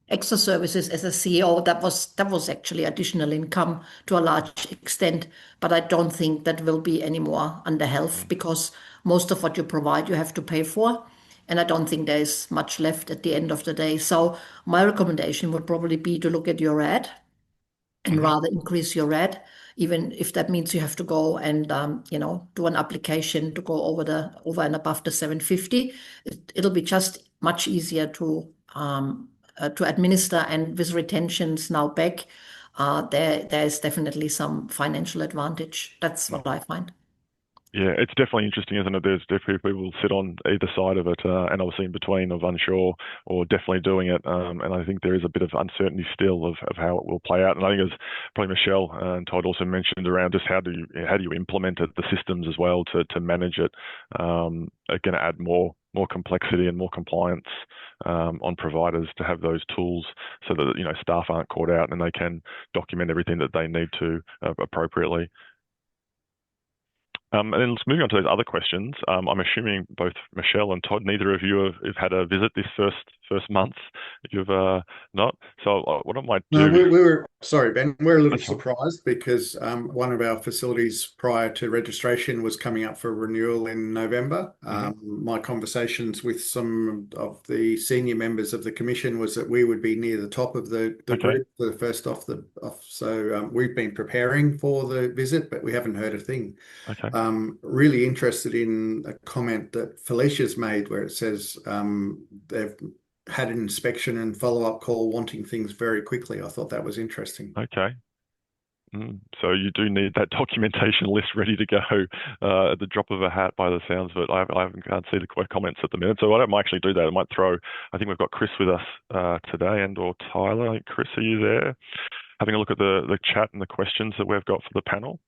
extra services as a CEO, that was actually additional income to a large extent. But I don't think that will be anymore under health because most of what you provide you have to pay for. And I don't think there's much left at the end of the day. So my recommendation would probably be to look at your ad and rather increase your rate, even if that means you have to go and do an application to go over and above the 750. It'll be just much easier to administer, and with retentions now back, there is definitely some financial advantage. That's what I find. Yeah, it's definitely interesting, isn't it? There's definitely people sit on either side of it, and obviously in between of unsure or definitely doing it. And I think there is a bit of uncertainty still of how it will play out. And I think as probably Michelle and Todd also mentioned around just how do you implement it, the systems as well to manage it, are going to add more complexity and more compliance on providers to have those tools so that staff aren't caught out and they can document everything that they need to appropriately. And then moving on to those other questions, I'm assuming both Michelle and Todd, neither of you have had a visit this first month. You've not. So what I might do. No, we were sorry, Ben. We're a little That's fine. surprised because one of our facilities prior to registration was coming up for renewal in November. My conversations with some of the senior members of the commission was that we would be near the top of the group for the first off. So we've been preparing for the visit, but we haven't heard a thing. Okay. Really interested in a comment that Felicia's made where it says they've had an inspection and follow-up call wanting things very quickly. I thought that was interesting. Okay. So you do need that documentation list ready to go at the drop of a hat by the sounds of it. I can't see the comments at the minute, so I might actually do that. I might I think we've got Chris with us today or Tyler. Chris, are you there? Having a look at the chat and the questions that we've got for the panel.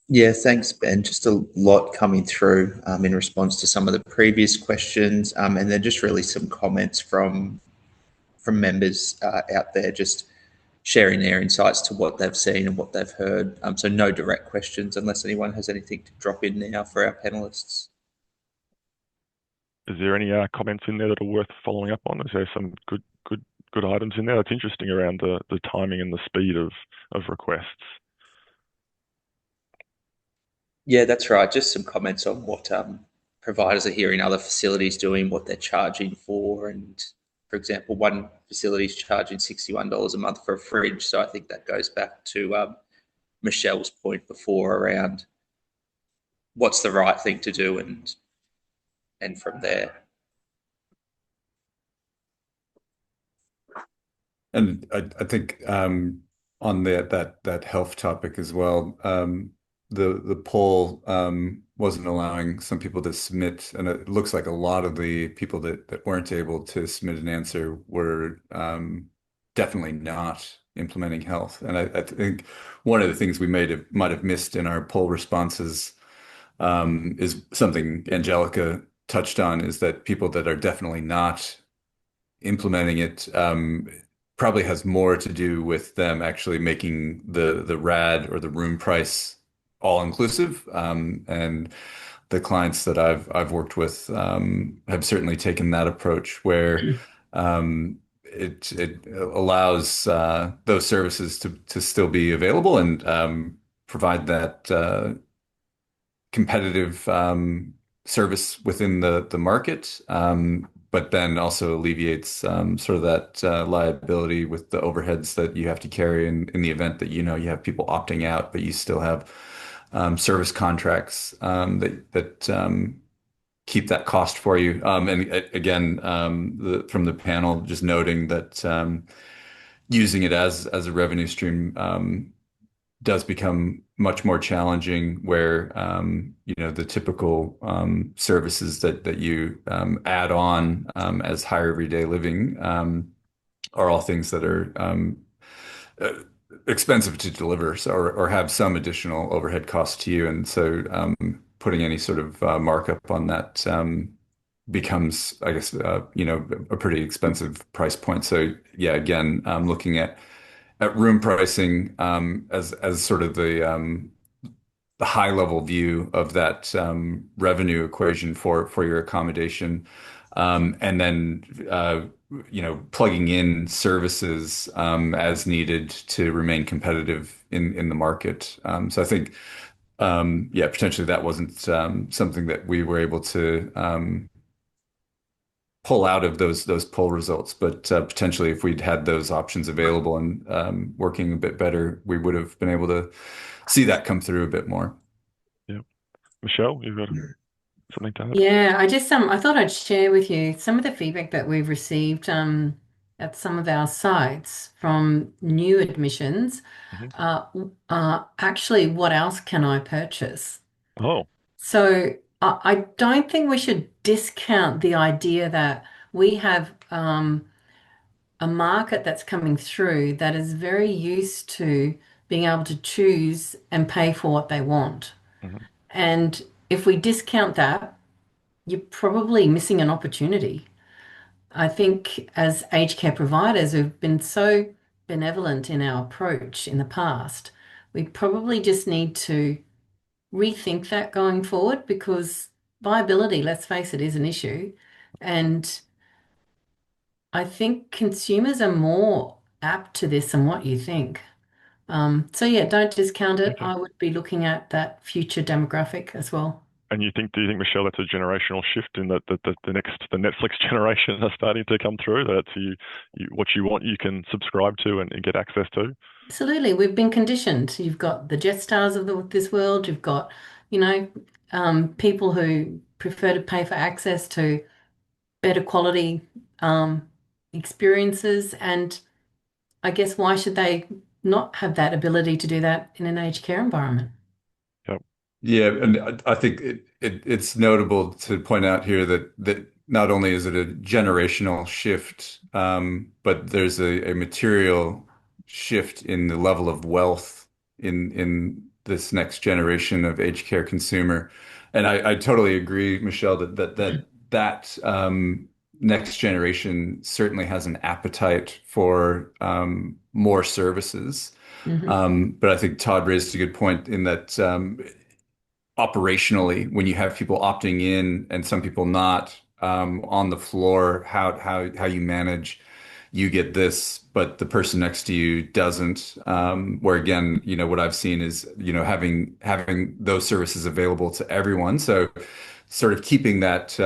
Yeah, thanks, Ben. Just a lot coming through in response to some of the previous questions, and then just really some comments from members out there, just sharing their insights to what they've seen and what they've heard. So no direct questions unless anyone has anything to drop in now for our panelists. Is there any comments in there that are worth following up on? Is there some good items in there? That's interesting around the timing and the speed of requests. Yeah, that's right. Just some comments on what providers are hearing other facilities doing, what they're charging for. And for example, one facility is charging $61 a month for a fridge. So I think that goes back to Michelle's point before around what's the right thing to do and from there. And I think on that health topic as well, the poll wasn't allowing some people to submit, and it looks like a lot of the people that weren't able to submit an answer were definitely not implementing health. And I think one of the things we might have missed in our poll responses is something Angelica touched on, is that people that are definitely not implementing it probably has more to do with them actually making the RAD or the room price all inclusive. And the clients that I've worked with have certainly taken that approach where it allows those services to still be available and provide that competitive service within the market, but then also alleviates sort of that liability with the overheads that you have to carry in the event that you have people opting out, but you still have service contracts that keep that cost for you. And again, from the panel, just noting that using it as a revenue stream does become much more challenging where the typical services that you add on as higher everyday living are all things that are uh, expensive to deliver or have some additional overhead cost to you. And so putting any sort of markup on that becomes, I guess, a pretty expensive price point. So yeah, again, looking at room pricing as sort of the high level view of that revenue equation for your accommodation, and then plugging in services as needed to remain competitive in the market. So I think yeah, potentially that wasn't something that we were able to pull out of those poll results. But potentially, if we'd had those options available and working a bit better, we would have been able to see that come through a bit more. Yeah. Michelle, you've got something to add? Yeah, I thought I'd share with you some of the feedback that we've received at some of our sites from new admissions. Hmm. Actually, what else can I purchase? Oh, So I don't think we should discount the idea that we have a market that's coming through that is very used to being able to choose and pay for what they want. hmm, And if we discount that, you're probably missing an opportunity. I think as aged care providers, we've been so benevolent in our approach in the past. We probably just need to rethink that going forward because viability, let's face it, is an issue. And I think consumers are more apt to this than what you think. So yeah, don't discount it. okay. I would be looking at that future demographic as well. And do you think, Michelle, that's a generational shift in that the Netflix generation are starting to come through? That what you want, you can subscribe to and get access to? Absolutely, we've been conditioned. You've got the jet stars of this world. You've got, you know, people who prefer to pay for access to better quality um, experiences. And I guess why should they not have that ability to do that in an aged care environment? Yep. Yeah, and I think it's notable to point out here that not only is it a generational shift, but there's a material shift in the level of wealth in this next generation of aged care consumer. And I totally agree, Michelle, that next generation certainly has an appetite for more services. Hmm. But I think Todd raised a good point in that operationally, when you have people opting in and some people not on the floor, how you manage, you get this, but the person next to you doesn't. Where again, what I've seen is having those services available to everyone. So sort of keeping that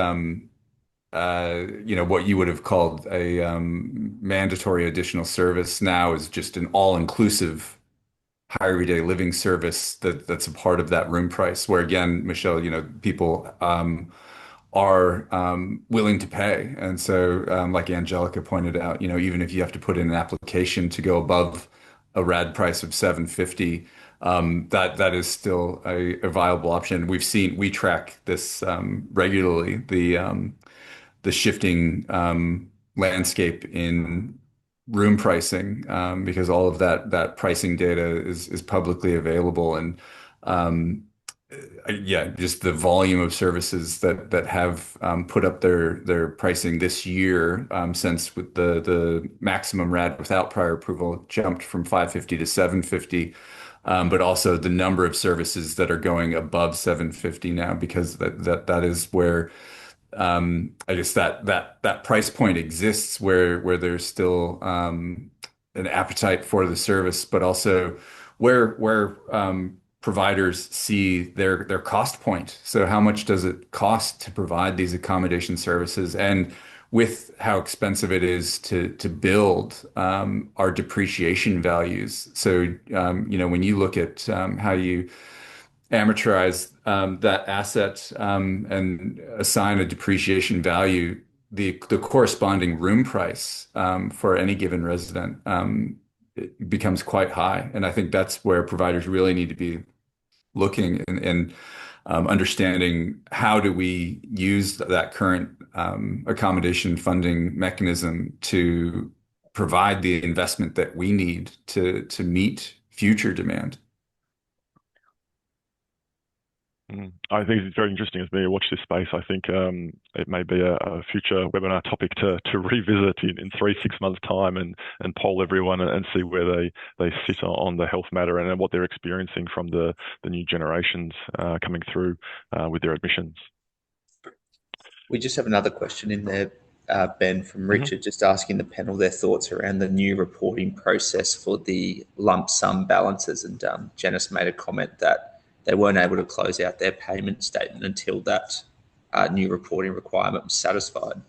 what you would have called a mandatory additional service now is just an all-inclusive higher everyday living service that's a part of that room price. Where again, Michelle, people are willing to pay, and so like Angelica pointed out, even if you have to put in an application to go above a RAD price of 750, that is still a viable option. We track this regularly, the shifting landscape in room pricing because all of that pricing data is publicly available. And Yeah, just the volume of services that have put up their pricing this year, since with the maximum RAD without prior approval jumped from 550 to 750, but also the number of services that are going above 750 now, because that is where I guess that price point exists, where there's still an appetite for the service, but also where providers see their cost point. So how much does it cost to provide these accommodation services? And with how expensive it is to build, our depreciation values. So when you look at how you amortize that asset, and assign a depreciation value, the corresponding room price for any given resident, it becomes quite high. And I think that's where providers really need to be looking and understanding how do we use that current accommodation funding mechanism to provide the investment that we need to meet future demand. I think it's very interesting as me watch this space. I think it may be a future webinar topic to revisit in 3-6 months' time and poll everyone and see where they sit on the health matter and what they're experiencing from the new generations coming through with their admissions. We just have another question in there, Ben, from Richard, just asking the panel their thoughts around the new reporting process for the lump sum balances. And Janice made a comment that they weren't able to close out their payment statement until that new reporting requirement was satisfied.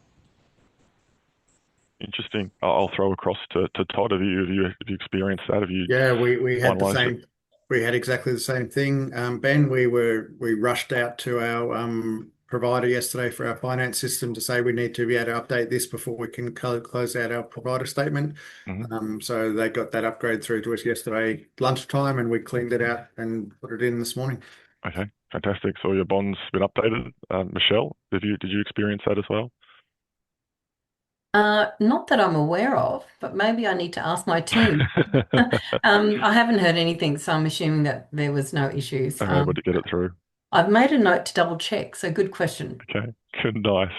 Interesting. I'll throw across to Todd. Have you experienced that? Have you? Yeah, we had the same. finalised it? We had exactly the same thing, Ben. We rushed out to our provider yesterday for our finance system to say we need to be able to update this before we can close out our provider statement. So they got that upgrade through to us yesterday lunchtime, and we cleaned it out and put it in this morning. Okay, fantastic. So your bond's been updated. Michelle, did you experience that as well? Not that I'm aware of, but maybe I need to ask my team. I haven't heard anything, so I'm assuming that there was no issues. I'm able to get it through. I've made a note to double check, so good question. Okay, good, nice.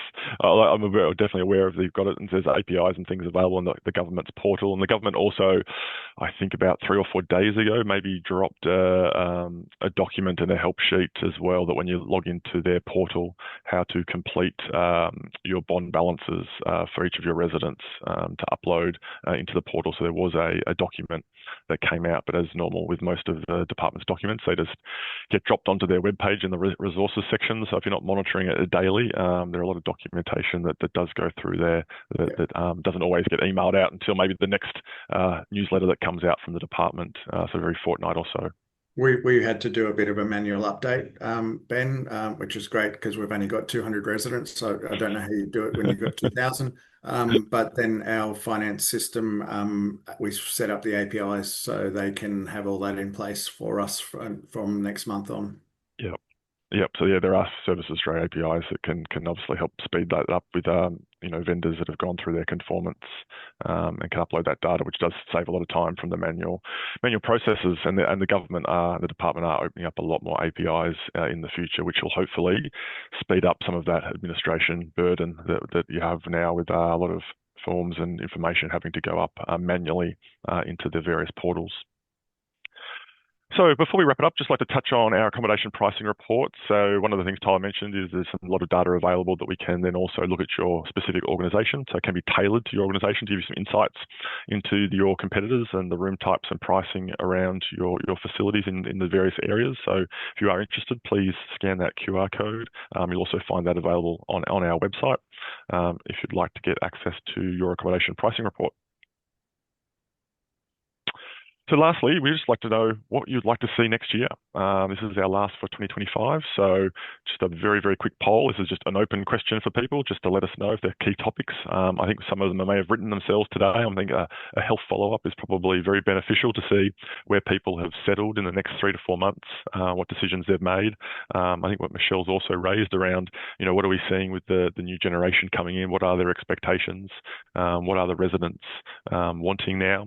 I'm definitely aware of they've got it, and there's APIs and things available on the government's portal. And the government also, I think about 3 or 4 days ago, maybe dropped a document and a help sheet as well, that when you log into their portal, how to complete your bond balances for each of your residents to upload into the portal. So there was a document that came out, but as normal with most of the department's documents, they just get dropped onto their webpage in the resources section. So if you're not monitoring it daily, there are a lot of documentation that does go through there that doesn't always get emailed out until maybe the next newsletter that comes out from the department, so every fortnight or so. We had to do a bit of a manual update, Ben, which is great because we've only got 200 residents. So I don't know how you do it when you've got 2,000. But then our finance system, we set up the APIs so they can have all that in place for us from next month on. Yep. So there are services through APIs that can obviously help speed that up with vendors that have gone through their conformance and can upload that data, which does save a lot of time from the manual processes. And the government the department are opening up a lot more APIs in the future, which will hopefully speed up some of that administration burden that you have now with a lot of forms and information having to go up manually into the various portals. So before we wrap it up, just like to touch on our accommodation pricing report. So one of the things Tyler mentioned is there's a lot of data available that we can then also look at your specific organisation. So it can be tailored to your organisation to give you some insights into your competitors and the room types and pricing around your facilities in the various areas. So if you are interested, please scan that QR code. You'll also find that available on our website if you'd like to get access to your accommodation pricing report. So lastly, we'd just like to know what you'd like to see next year. This is our last for 2025. So just a very, very quick poll. This is just an open question for people, just to let us know if they're key topics. I think some of them may have written themselves today. I think a health follow-up is probably very beneficial to see where people have settled in the next 3 to 4 months, what decisions they've made. I think what Michelle's also raised around, what are we seeing with the new generation coming in? What are their expectations? What are the residents wanting now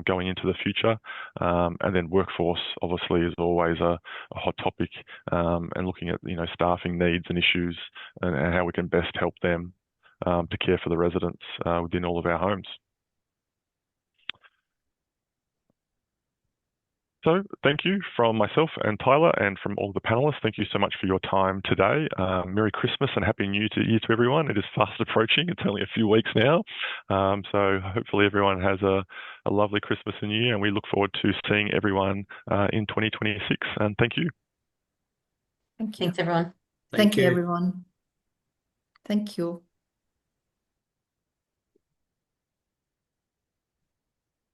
going into the future? And then workforce, obviously, is always a hot topic, and looking at, staffing needs and issues, and how we can best help them to care for the residents within all of our homes. So thank you from myself and Tyler, and from all the panelists. Thank you so much for your time today. Merry Christmas and Happy New Year to everyone. It is fast approaching. It's only a few weeks now. So hopefully everyone has a lovely Christmas and New Year, and we look forward to seeing everyone in 2026. And thank you. Thank you. Thanks, everyone. Thank you, everyone. Thank you.